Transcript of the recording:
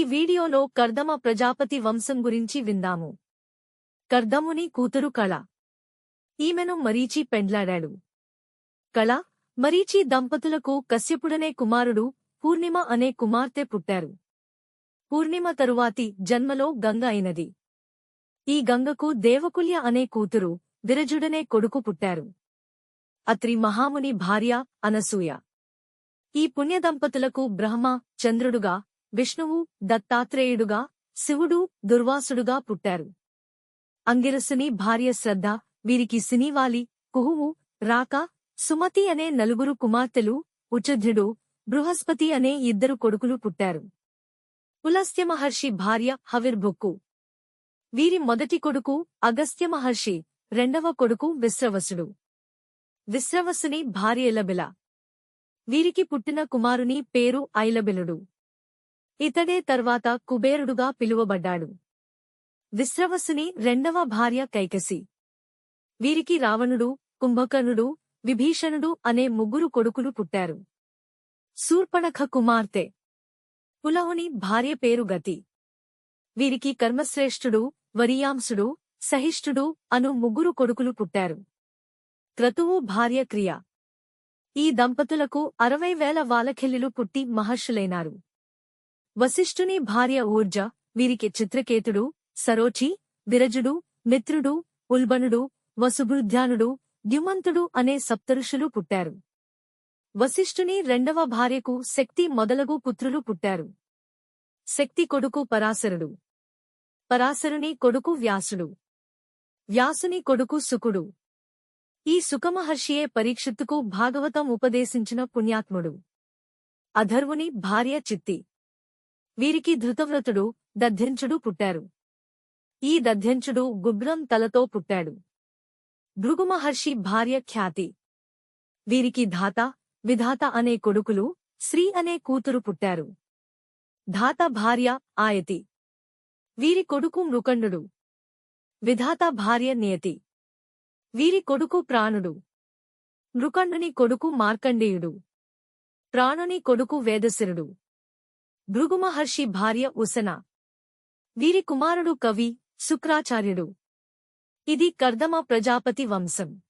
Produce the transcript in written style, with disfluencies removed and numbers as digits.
వీడియోలో కర్దమ ప్రజాపతి వంశం గురించి విందాము. కర్దముని కూతురు కళ. ఈమెను మరీచి పెండ్లాడాడు. కళ, మరీచి దంపతులకు కశ్యపుడనే కుమారుడు, పూర్ణిమ అనే కుమార్తె పుట్టారు. పూర్ణిమ తరువాతి జన్మలో గంగ అయినది. ఈ గంగకు దేవకుల్య అనే కూతురు, విరజుడనే కొడుకు పుట్టారు. అత్రి మహాముని భార్య అనసూయ. ఈ పుణ్యదంపతులకు బ్రహ్మ చంద్రుడుగా, విష్ణువు దత్తాత్రేయుడుగా, శివుడు దుర్వాసుడుగా పుట్టారు. అంగిరసుని భార్య శ్రద్ధ, వీరికి సినీవాలి, కుహువు, రాక, సుమతి అనే నలుగురు కుమార్తెలు, ఉచధ్యుడు, బృహస్పతి అనే ఇద్దరు కొడుకులు పుట్టారు. పులస్త్యమహర్షి భార్య హవిర్భుక్కు. వీరి మొదటి కొడుకు అగస్త్యమహర్షి, రెండవ కొడుకు విశ్రవసుడు. విశ్రవసుని భార్య ఎలబెల. వీరికి పుట్టిన కుమారుని పేరు ఐలబెలుడు. ఇతడే తర్వాత కుబేరుడుగా పిలువబడ్డాడు. విశ్రవసుని రెండవ భార్య కైకసి. వీరికి రావణుడు, కుంభకర్ణుడు, విభీషణుడు అనే ముగ్గురు కొడుకులు పుట్టారు. శూర్పణఖ కుమార్తె. పులహుని భార్య పేరు గతి. వీరికి కర్మశ్రేష్ఠుడు, వరియాంసుడు, సహిష్ఠుడు అను ముగ్గురు కొడుకులు పుట్టారు. క్రతువు భార్య క్రియ. ఈ దంపతులకు 60,000 వాలఖెల్లిలు పుట్టి మహర్షులైనారు. వశిష్ఠుని భార్య ఊర్జ. వీరికి చిత్రకేతుడు, సరోచి, విరజుడు, మిత్రుడు, ఉల్బణుడు, వసుభృధ్యానుడు, ద్యుమంతుడు అనే సప్తఋషులు పుట్టారు. వశిష్ఠుని రెండవ భార్యకు శక్తి మొదలగు పుత్రులు పుట్టారు. శక్తి కొడుకు పరాశరుడు. పరాశరుని కొడుకు వ్యాసుడు. వ్యాసుని కొడుకు శుకుడు. ఈ సుఖమహర్షియే పరీక్షిత్తుకు భాగవతం ఉపదేశించిన పుణ్యాత్ముడు. అధర్వుని భార్య చిత్తి. వీరికి ధృతవ్రతుడు, దధ్యంచుడు పుట్టారు. ఈ దధ్యంచుడు గుబ్రం తలతో పుట్టాడు. భృగుమహర్షి భార్య ఖ్యాతి. వీరికి ధాత, విధాత అనే కొడుకులు, శ్రీ అనే కూతురు పుట్టారు. ధాత భార్య ఆయతి. వీరి కొడుకు మృకండుడు. విధాత భార్య నియతి. వీరి కొడుకు ప్రాణుడు. మృకండుని కొడుకు మార్కండేయుడు. ప్రాణుని కొడుకు వేదశిరుడు. భృగుమహర్షి భార్య ఉసన. వీరి కుమారుడు కవి, శుక్రాచార్యుడు. ఇది కర్దమ ప్రజాపతి వంశం.